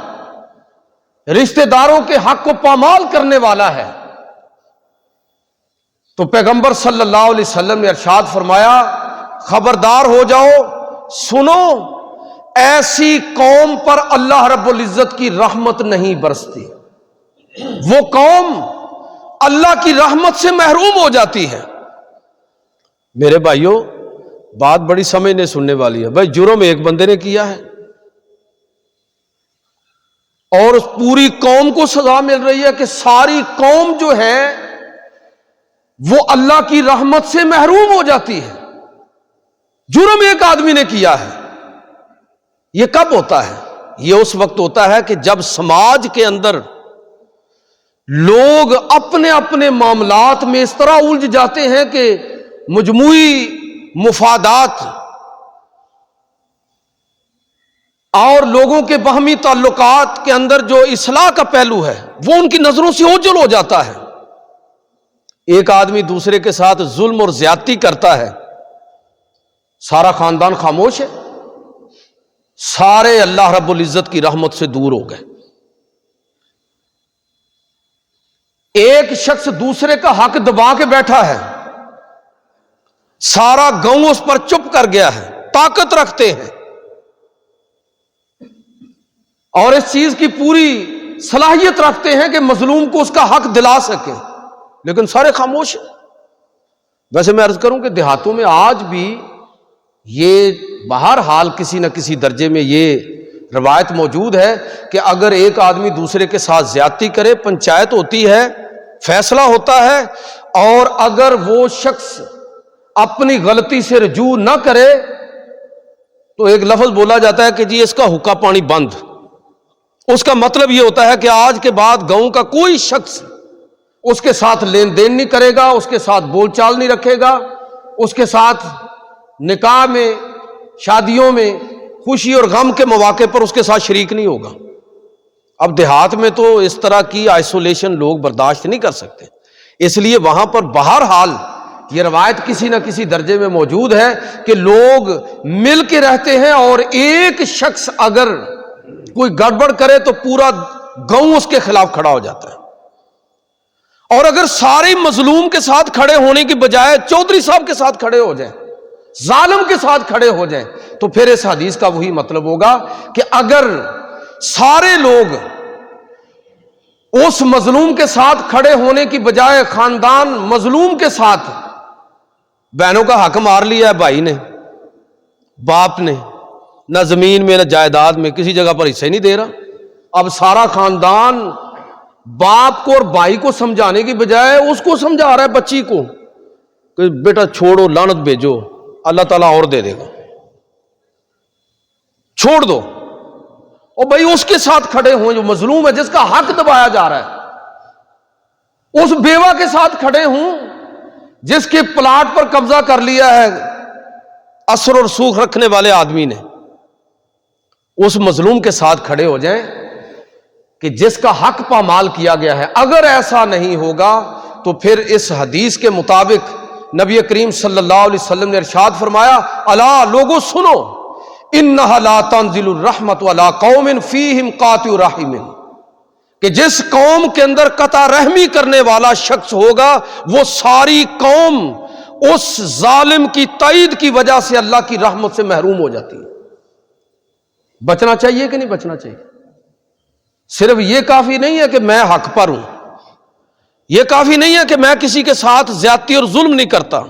رشتہ داروں کے حق کو پامال کرنے والا ہے، تو پیغمبر صلی اللہ علیہ وسلم نے ارشاد فرمایا، خبردار ہو جاؤ، سنو، ایسی قوم پر اللہ رب العزت کی رحمت نہیں برستی، وہ قوم اللہ کی رحمت سے محروم ہو جاتی ہے۔ میرے بھائیوں، بات بڑی سمجھنے سننے والی ہے۔ بھائی جرم ایک بندے نے کیا ہے اور اس پوری قوم کو سزا مل رہی ہے کہ ساری قوم جو ہے وہ اللہ کی رحمت سے محروم ہو جاتی ہے۔ جرم ایک آدمی نے کیا ہے۔ یہ کب ہوتا ہے؟ یہ اس وقت ہوتا ہے کہ جب سماج کے اندر لوگ اپنے اپنے معاملات میں اس طرح الجھ جاتے ہیں کہ مجموعی مفادات اور لوگوں کے باہمی تعلقات کے اندر جو اصلاح کا پہلو ہے وہ ان کی نظروں سے اوجھل ہو جاتا ہے۔ ایک آدمی دوسرے کے ساتھ ظلم اور زیادتی کرتا ہے، سارا خاندان خاموش ہے، سارے اللہ رب العزت کی رحمت سے دور ہو گئے۔ ایک شخص دوسرے کا حق دبا کے بیٹھا ہے، سارا گاؤں اس پر چپ کر گیا ہے، طاقت رکھتے ہیں اور اس چیز کی پوری صلاحیت رکھتے ہیں کہ مظلوم کو اس کا حق دلا سکیں، لیکن سارے خاموش ہیں۔ ویسے میں عرض کروں کہ دیہاتوں میں آج بھی یہ بہرحال کسی نہ کسی درجے میں یہ روایت موجود ہے کہ اگر ایک آدمی دوسرے کے ساتھ زیادتی کرے، پنچایت ہوتی ہے، فیصلہ ہوتا ہے، اور اگر وہ شخص اپنی غلطی سے رجوع نہ کرے تو ایک لفظ بولا جاتا ہے کہ جی اس کا حقہ پانی بند۔ اس کا مطلب یہ ہوتا ہے کہ آج کے بعد گاؤں کا کوئی شخص اس کے ساتھ لین دین نہیں کرے گا، اس کے ساتھ بول چال نہیں رکھے گا، اس کے ساتھ نکاح میں، شادیوں میں، خوشی اور غم کے مواقع پر اس کے ساتھ شریک نہیں ہوگا۔ اب دیہات میں تو اس طرح کی آئسولیشن لوگ برداشت نہیں کر سکتے، اس لیے وہاں پر بہرحال یہ روایت کسی نہ کسی درجے میں موجود ہے کہ لوگ مل کے رہتے ہیں، اور ایک شخص اگر کوئی گڑبڑ کرے تو پورا گاؤں اس کے خلاف کھڑا ہو جاتا ہے۔ اور اگر سارے مظلوم کے ساتھ کھڑے ہونے کی بجائے چودھری صاحب کے ساتھ کھڑے ہو جائیں، ظالم کے ساتھ کھڑے ہو جائیں، تو پھر اس حدیث کا وہی مطلب ہوگا کہ اگر سارے لوگ اس مظلوم کے ساتھ کھڑے ہونے کی بجائے خاندان مظلوم کے ساتھ، بہنوں کا حق مار لیا ہے بھائی نے، باپ نے، نہ زمین میں نہ جائیداد میں کسی جگہ پر حصہ نہیں دے رہا۔ اب سارا خاندان باپ کو اور بھائی کو سمجھانے کی بجائے اس کو سمجھا رہا ہے، بچی کو، کہ بیٹا چھوڑو، لعنت بھیجو، اللہ تعالیٰ اور دے دے گا، چھوڑ دو۔ اور بھائی اس کے ساتھ کھڑے ہوں جو مظلوم ہے، جس کا حق دبایا جا رہا ہے، اس بیوہ کے ساتھ کھڑے ہوں جس کے پلاٹ پر قبضہ کر لیا ہے اثر اور سوکھ رکھنے والے آدمی نے، اس مظلوم کے ساتھ کھڑے ہو جائیں کہ جس کا حق پامال کیا گیا ہے۔ اگر ایسا نہیں ہوگا تو پھر اس حدیث کے مطابق نبی کریم صلی اللہ علیہ وسلم نے ارشاد فرمایا، الا لوگو سنو، انہا لا تنزل الرحمت علی قوم فیہم قاطع رحم، کہ جس قوم کے اندر قطع رحمی کرنے والا شخص ہوگا وہ ساری قوم اس ظالم کی تائید کی وجہ سے اللہ کی رحمت سے محروم ہو جاتی ہے۔ بچنا چاہیے کہ نہیں بچنا چاہیے؟ صرف یہ کافی نہیں ہے کہ میں حق پر ہوں، یہ کافی نہیں ہے کہ میں کسی کے ساتھ زیادتی اور ظلم نہیں کرتا،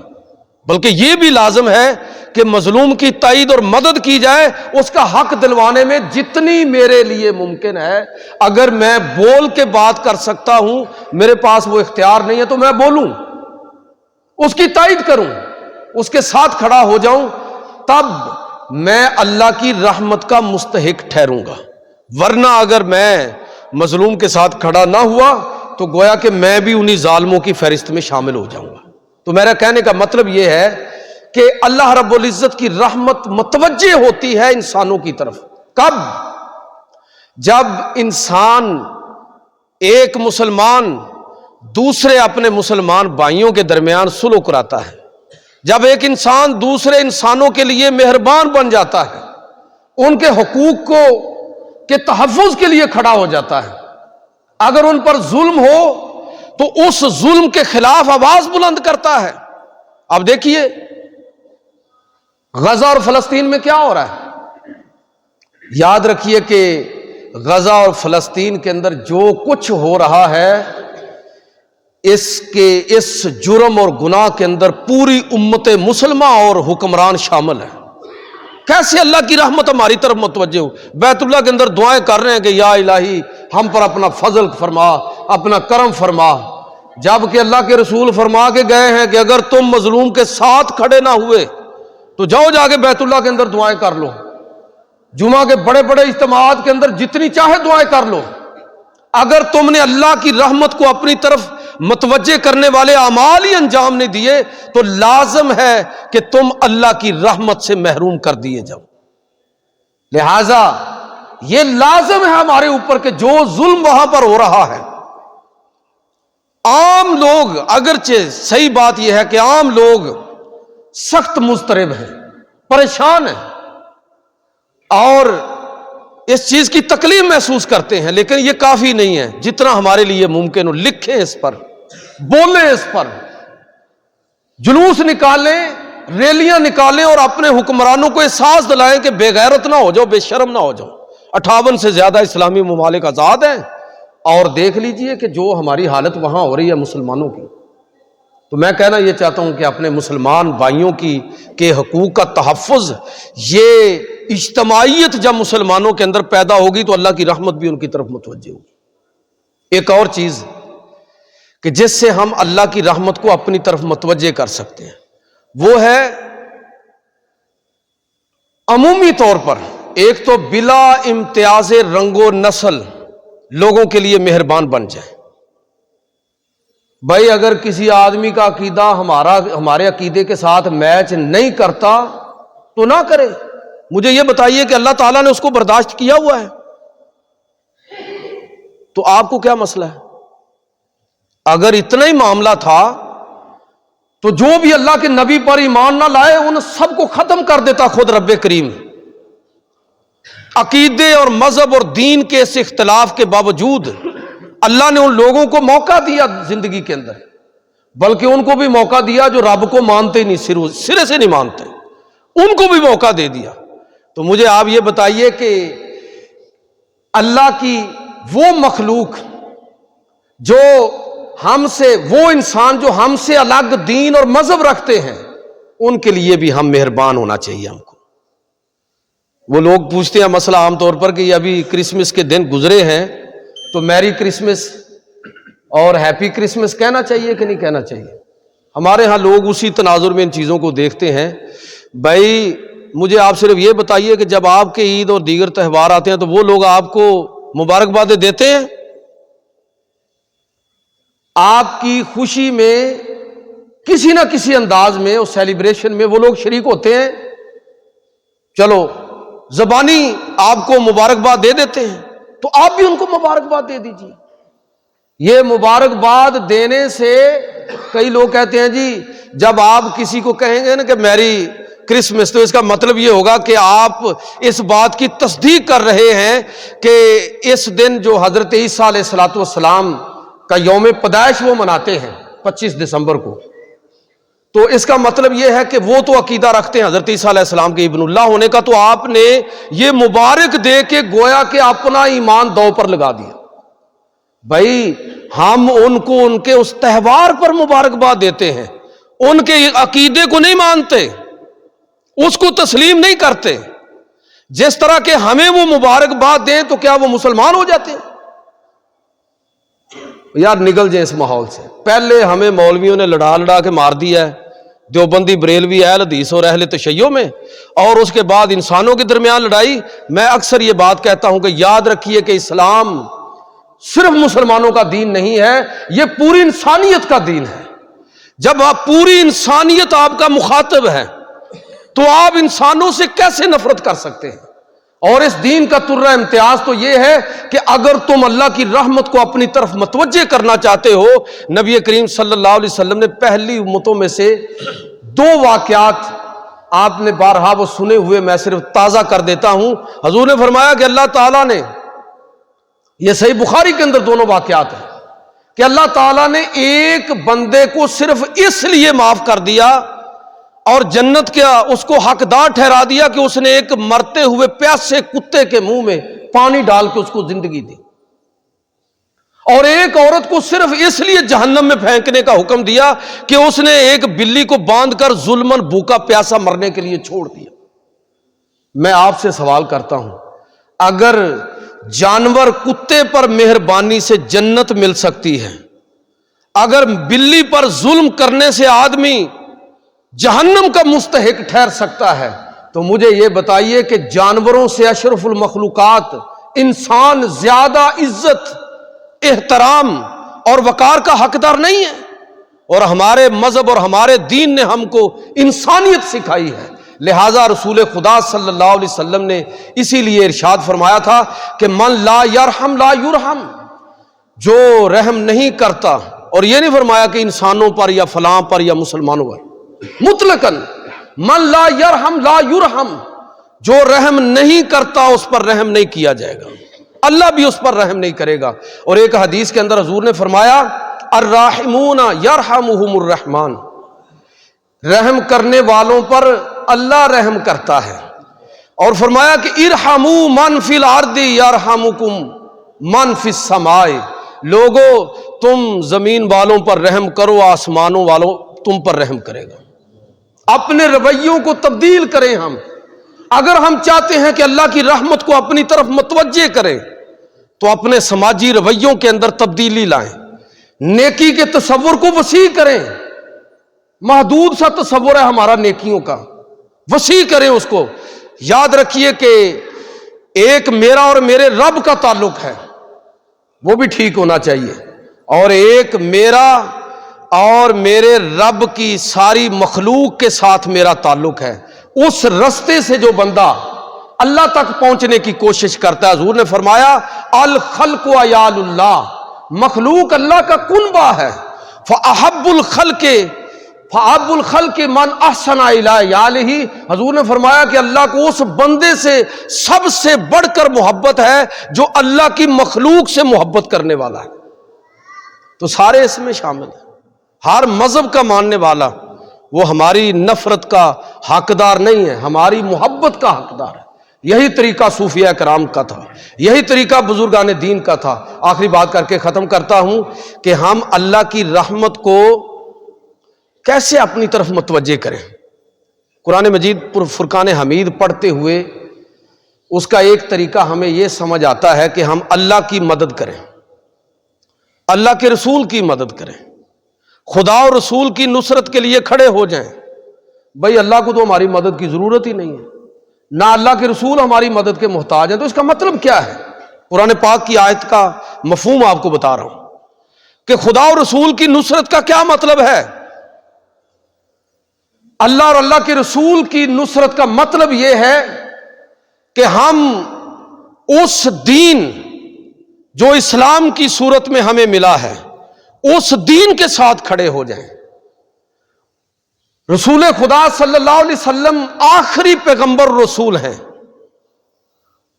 بلکہ یہ بھی لازم ہے کہ مظلوم کی تائید اور مدد کی جائے، اس کا حق دلوانے میں جتنی میرے لیے ممکن ہے۔ اگر میں بول کے بات کر سکتا ہوں، میرے پاس وہ اختیار نہیں ہے تو میں بولوں، اس کی تائید کروں، اس کے ساتھ کھڑا ہو جاؤں، تب میں اللہ کی رحمت کا مستحق ٹھہروں گا۔ ورنہ اگر میں مظلوم کے ساتھ کھڑا نہ ہوا تو گویا کہ میں بھی انہی ظالموں کی فہرست میں شامل ہو جاؤں گا۔ تو میرا کہنے کا مطلب یہ ہے کہ اللہ رب العزت کی رحمت متوجہ ہوتی ہے انسانوں کی طرف کب؟ جب انسان، ایک مسلمان دوسرے اپنے مسلمان بھائیوں کے درمیان صلح کراتا ہے، جب ایک انسان دوسرے انسانوں کے لیے مہربان بن جاتا ہے، ان کے حقوق کو کے تحفظ کے لیے کھڑا ہو جاتا ہے، اگر ان پر ظلم ہو تو اس ظلم کے خلاف آواز بلند کرتا ہے۔ اب دیکھیے غزہ اور فلسطین میں کیا ہو رہا ہے۔ یاد رکھیے کہ غزہ اور فلسطین کے اندر جو کچھ ہو رہا ہے، اس جرم اور گناہ کے اندر پوری امت مسلمہ اور حکمران شامل ہے۔ کیسے اللہ کی رحمت ہماری طرف متوجہ ہو؟ بیت اللہ کے اندر دعائیں کر رہے ہیں کہ یا الہی ہم پر اپنا فضل فرما، اپنا کرم فرما، جبکہ اللہ کے رسول فرما کے گئے ہیں کہ اگر تم مظلوم کے ساتھ کھڑے نہ ہوئے تو جاؤ جا کے بیت اللہ کے اندر دعائیں کر لو، جمعہ کے بڑے بڑے اجتماعات کے اندر جتنی چاہے دعائیں کر لو۔ اگر تم نے اللہ کی رحمت کو اپنی طرف متوجہ کرنے والے اعمال ہی انجام نہیں دیے تو لازم ہے کہ تم اللہ کی رحمت سے محروم کر دیے جاؤ۔ لہذا یہ لازم ہے ہمارے اوپر کہ جو ظلم وہاں پر ہو رہا ہے، عام لوگ، اگرچہ صحیح بات یہ ہے کہ عام لوگ سخت مضطرب ہیں، پریشان ہیں اور اس چیز کی تکلیف محسوس کرتے ہیں، لیکن یہ کافی نہیں ہے۔ جتنا ہمارے لیے ممکن ہو لکھیں اس پر، بولیں اس پر، جلوس نکالیں، ریلیاں نکالیں اور اپنے حکمرانوں کو احساس دلائیں کہ بے غیرت نہ ہو جاؤ، بے شرم نہ ہو جاؤ۔ 58 سے زیادہ اسلامی ممالک آزاد ہیں، اور دیکھ لیجئے کہ جو ہماری حالت وہاں ہو رہی ہے مسلمانوں کی۔ تو میں کہنا یہ چاہتا ہوں کہ اپنے مسلمان بھائیوں کے حقوق کا تحفظ، یہ اجتماعیت جب مسلمانوں کے اندر پیدا ہوگی تو اللہ کی رحمت بھی ان کی طرف متوجہ ہوگی۔ ایک اور چیز کہ جس سے ہم اللہ کی رحمت کو اپنی طرف متوجہ کر سکتے ہیں، وہ ہے عمومی طور پر ایک تو بلا امتیاز رنگ و نسل لوگوں کے لیے مہربان بن جائیں۔ بھائی اگر کسی آدمی کا عقیدہ ہمارے عقیدے کے ساتھ میچ نہیں کرتا تو نہ کرے، مجھے یہ بتائیے کہ اللہ تعالیٰ نے اس کو برداشت کیا ہوا ہے، تو آپ کو کیا مسئلہ ہے؟ اگر اتنا ہی معاملہ تھا تو جو بھی اللہ کے نبی پر ایمان نہ لائے ان سب کو ختم کر دیتا خود رب کریم۔ عقیدے اور مذہب اور دین کے اس اختلاف کے باوجود اللہ نے ان لوگوں کو موقع دیا زندگی کے اندر، بلکہ ان کو بھی موقع دیا جو رب کو مانتے نہیں، سرے سے نہیں مانتے، ان کو بھی موقع دے دیا۔ تو مجھے آپ یہ بتائیے کہ اللہ کی وہ مخلوق جو ہم سے، وہ انسان جو ہم سے الگ دین اور مذہب رکھتے ہیں، ان کے لیے بھی ہم مہربان ہونا چاہیے ہم کو۔ وہ لوگ پوچھتے ہیں مسئلہ عام طور پر کہ ابھی کرسمس کے دن گزرے ہیں تو میری کرسمس اور ہیپی کرسمس کہنا چاہیے کہ نہیں کہنا چاہیے؟ ہمارے ہاں لوگ اسی تناظر میں ان چیزوں کو دیکھتے ہیں۔ بھائی مجھے آپ صرف یہ بتائیے کہ جب آپ کے عید اور دیگر تہوار آتے ہیں تو وہ لوگ آپ کو مبارکبادیں دیتے ہیں؟ آپ کی خوشی میں کسی نہ کسی انداز میں اس سیلیبریشن میں وہ لوگ شریک ہوتے ہیں؟ چلو زبانی آپ کو مبارکباد دے دیتے ہیں تو آپ بھی ان کو مبارکباد دے دیجیے۔ یہ مبارکباد دینے سے کئی لوگ کہتے ہیں جی جب آپ کسی کو کہیں گے نا کہ میری کرسمس، تو اس کا مطلب یہ ہوگا کہ آپ اس بات کی تصدیق کر رہے ہیں کہ اس دن جو حضرت عیسیٰ علیہ الصلوۃ والسلام کا یوم پیدائش وہ مناتے ہیں 25 دسمبر کو، تو اس کا مطلب یہ ہے کہ وہ تو عقیدہ رکھتے ہیں حضرت عیسیٰ علیہ السلام کے ابن اللہ ہونے کا، تو آپ نے یہ مبارک دے کے گویا کہ اپنا ایمان دو پر لگا دیا۔ بھائی ہم ان کو ان کے اس تہوار پر مبارکباد دیتے ہیں، ان کے عقیدے کو نہیں مانتے، اس کو تسلیم نہیں کرتے۔ جس طرح کہ ہمیں وہ مبارکباد دیں تو کیا وہ مسلمان ہو جاتے ہیں؟ یار نکل جائیں اس ماحول سے۔ پہلے ہمیں مولویوں نے لڑا لڑا کے مار دیا ہے، دیوبندی بریلوی اہل حدیث اور اہل تشیع میں، اور اس کے بعد انسانوں کے درمیان لڑائی۔ میں اکثر یہ بات کہتا ہوں کہ یاد رکھیے کہ اسلام صرف مسلمانوں کا دین نہیں ہے، یہ پوری انسانیت کا دین ہے۔ جب آپ پوری انسانیت آپ کا مخاطب ہے تو آپ انسانوں سے کیسے نفرت کر سکتے ہیں؟ اور اس دین کا ترہ امتیاز تو یہ ہے کہ اگر تم اللہ کی رحمت کو اپنی طرف متوجہ کرنا چاہتے ہو، نبی کریم صلی اللہ علیہ وسلم نے پہلی امتوں میں سے 2 واقعات آپ نے بارہا وہ سنے ہوئے، میں صرف تازہ کر دیتا ہوں۔ حضور نے فرمایا کہ اللہ تعالیٰ نے، یہ صحیح بخاری کے اندر دونوں واقعات ہیں، کہ اللہ تعالیٰ نے ایک بندے کو صرف اس لیے معاف کر دیا اور جنت کیا اس کو حقدار ٹھہرا دیا کہ اس نے ایک مرتے ہوئے پیاسے کتے کے منہ میں پانی ڈال کے اس کو زندگی دی، اور ایک عورت کو صرف اس لیے جہنم میں پھینکنے کا حکم دیا کہ اس نے ایک بلی کو باندھ کر ظلمن بھوکا پیاسا مرنے کے لیے چھوڑ دیا۔ میں آپ سے سوال کرتا ہوں، اگر جانور کتے پر مہربانی سے جنت مل سکتی ہے، اگر بلی پر ظلم کرنے سے آدمی جہنم کا مستحق ٹھہر سکتا ہے، تو مجھے یہ بتائیے کہ جانوروں سے اشرف المخلوقات انسان زیادہ عزت، احترام اور وقار کا حقدار نہیں ہے؟ اور ہمارے مذہب اور ہمارے دین نے ہم کو انسانیت سکھائی ہے۔ لہذا رسول خدا صلی اللہ علیہ وسلم نے اسی لیے ارشاد فرمایا تھا کہ من لا یرحم لا یرحم، جو رحم نہیں کرتا، اور یہ نہیں فرمایا کہ انسانوں پر یا فلاں پر یا مسلمانوں پر، مطلقاً من لا یرحم لا یرحم، جو رحم نہیں کرتا اس پر رحم نہیں کیا جائے گا، اللہ بھی اس پر رحم نہیں کرے گا۔ اور ایک حدیث کے اندر حضور نے فرمایا الراحمون یرحمہم الرحمن، رحم کرنے والوں پر اللہ رحم کرتا ہے، اور فرمایا کہ ارحموا من فی الارض یرحمکم من فی السماء، لوگو تم زمین والوں پر رحم کرو، آسمانوں والوں تم پر رحم کرے گا۔ اپنے رویوں کو تبدیل کریں۔ ہم اگر ہم چاہتے ہیں کہ اللہ کی رحمت کو اپنی طرف متوجہ کریں تو اپنے سماجی رویوں کے اندر تبدیلی لائیں، نیکی کے تصور کو وسیع کریں۔ محدود سا تصور ہے ہمارا نیکیوں کا، وسیع کریں اس کو۔ یاد رکھیے کہ ایک میرا اور میرے رب کا تعلق ہے، وہ بھی ٹھیک ہونا چاہیے، اور ایک میرا اور میرے رب کی ساری مخلوق کے ساتھ میرا تعلق ہے۔ اس رستے سے جو بندہ اللہ تک پہنچنے کی کوشش کرتا ہے، حضور نے فرمایا الخلق عیال اللہ، مخلوق اللہ کا کنبہ ہے۔ فَأَحَبُّ الْخَلْقِ مَنْ أَحْسَنَ إِلَىٰ عِيَالِهِ، حضور نے فرمایا کہ اللہ کو اس بندے سے سب سے بڑھ کر محبت ہے جو اللہ کی مخلوق سے محبت کرنے والا ہے۔ تو سارے اس میں شامل ہیں۔ ہر مذہب کا ماننے والا وہ ہماری نفرت کا حقدار نہیں ہے، ہماری محبت کا حقدار ہے۔ یہی طریقہ صوفیہ کرام کا تھا، یہی طریقہ بزرگان دین کا تھا۔ آخری بات کر کے ختم کرتا ہوں کہ ہم اللہ کی رحمت کو کیسے اپنی طرف متوجہ کریں۔ قرآن مجید فرقان حمید پڑھتے ہوئے اس کا ایک طریقہ ہمیں یہ سمجھ آتا ہے کہ ہم اللہ کی مدد کریں، اللہ کے رسول کی مدد کریں، خدا اور رسول کی نصرت کے لیے کھڑے ہو جائیں۔ بھائی اللہ کو تو ہماری مدد کی ضرورت ہی نہیں ہے، نہ اللہ کے رسول ہماری مدد کے محتاج ہیں، تو اس کا مطلب کیا ہے؟ قرآن پاک کی آیت کا مفہوم آپ کو بتا رہا ہوں کہ خدا اور رسول کی نصرت کا کیا مطلب ہے۔ اللہ اور اللہ کے رسول کی نصرت کا مطلب یہ ہے کہ ہم اس دین جو اسلام کی صورت میں ہمیں ملا ہے اس دین کے ساتھ کھڑے ہو جائیں۔ رسول خدا صلی اللہ علیہ وسلم آخری پیغمبر رسول ہیں۔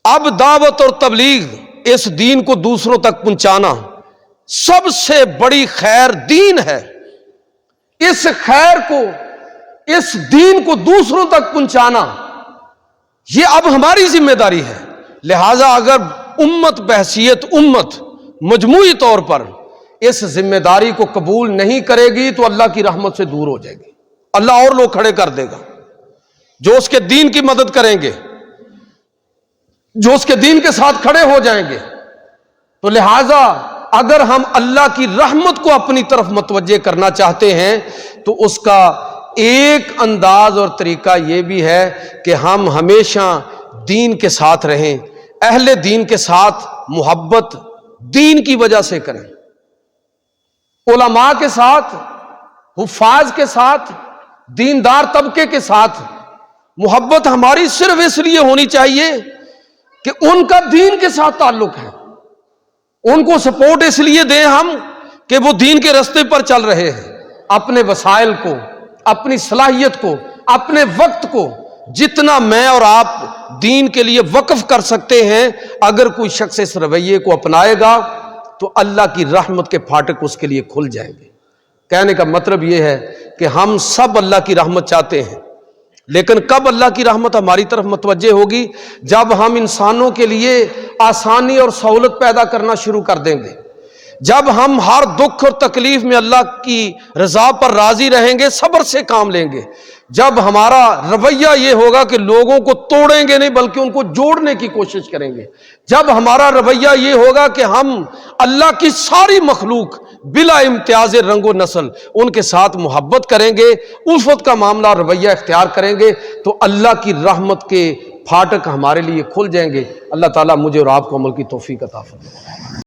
اب دعوت اور تبلیغ، اس دین کو دوسروں تک پہنچانا سب سے بڑی خیر دین ہے۔ اس خیر کو، اس دین کو دوسروں تک پہنچانا یہ اب ہماری ذمہ داری ہے۔ لہذا اگر امت بحیثیت امت مجموعی طور پر اس ذمہ داری کو قبول نہیں کرے گی تو اللہ کی رحمت سے دور ہو جائے گی۔ اللہ اور لوگ کھڑے کر دے گا جو اس کے دین کی مدد کریں گے، جو اس کے دین کے ساتھ کھڑے ہو جائیں گے۔ تو لہذا اگر ہم اللہ کی رحمت کو اپنی طرف متوجہ کرنا چاہتے ہیں تو اس کا ایک انداز اور طریقہ یہ بھی ہے کہ ہم ہمیشہ دین کے ساتھ رہیں، اہل دین کے ساتھ محبت دین کی وجہ سے کریں، علماء کے ساتھ، حفاظ کے ساتھ، دیندار طبقے کے ساتھ محبت ہماری صرف اس لیے ہونی چاہیے کہ ان کا دین کے ساتھ تعلق ہے، ان کو سپورٹ اس لیے دیں ہم کہ وہ دین کے راستے پر چل رہے ہیں۔ اپنے وسائل کو، اپنی صلاحیت کو، اپنے وقت کو جتنا میں اور آپ دین کے لیے وقف کر سکتے ہیں، اگر کوئی شخص اس رویے کو اپنائے گا تو اللہ کی رحمت کے پھاٹک اس کے لیے کھل جائیں گے۔ کہنے کا مطلب یہ ہے کہ ہم سب اللہ کی رحمت چاہتے ہیں، لیکن کب اللہ کی رحمت ہماری طرف متوجہ ہوگی؟ جب ہم انسانوں کے لیے آسانی اور سہولت پیدا کرنا شروع کر دیں گے، جب ہم ہر دکھ اور تکلیف میں اللہ کی رضا پر راضی رہیں گے، صبر سے کام لیں گے، جب ہمارا رویہ یہ ہوگا کہ لوگوں کو توڑیں گے نہیں بلکہ ان کو جوڑنے کی کوشش کریں گے، جب ہمارا رویہ یہ ہوگا کہ ہم اللہ کی ساری مخلوق بلا امتیاز رنگ و نسل ان کے ساتھ محبت کریں گے، الفت کا معاملہ رویہ اختیار کریں گے، تو اللہ کی رحمت کے پھاٹک ہمارے لیے کھل جائیں گے۔ اللہ تعالیٰ مجھے اور آپ کو عمل کی توفیق عطا فرمائے۔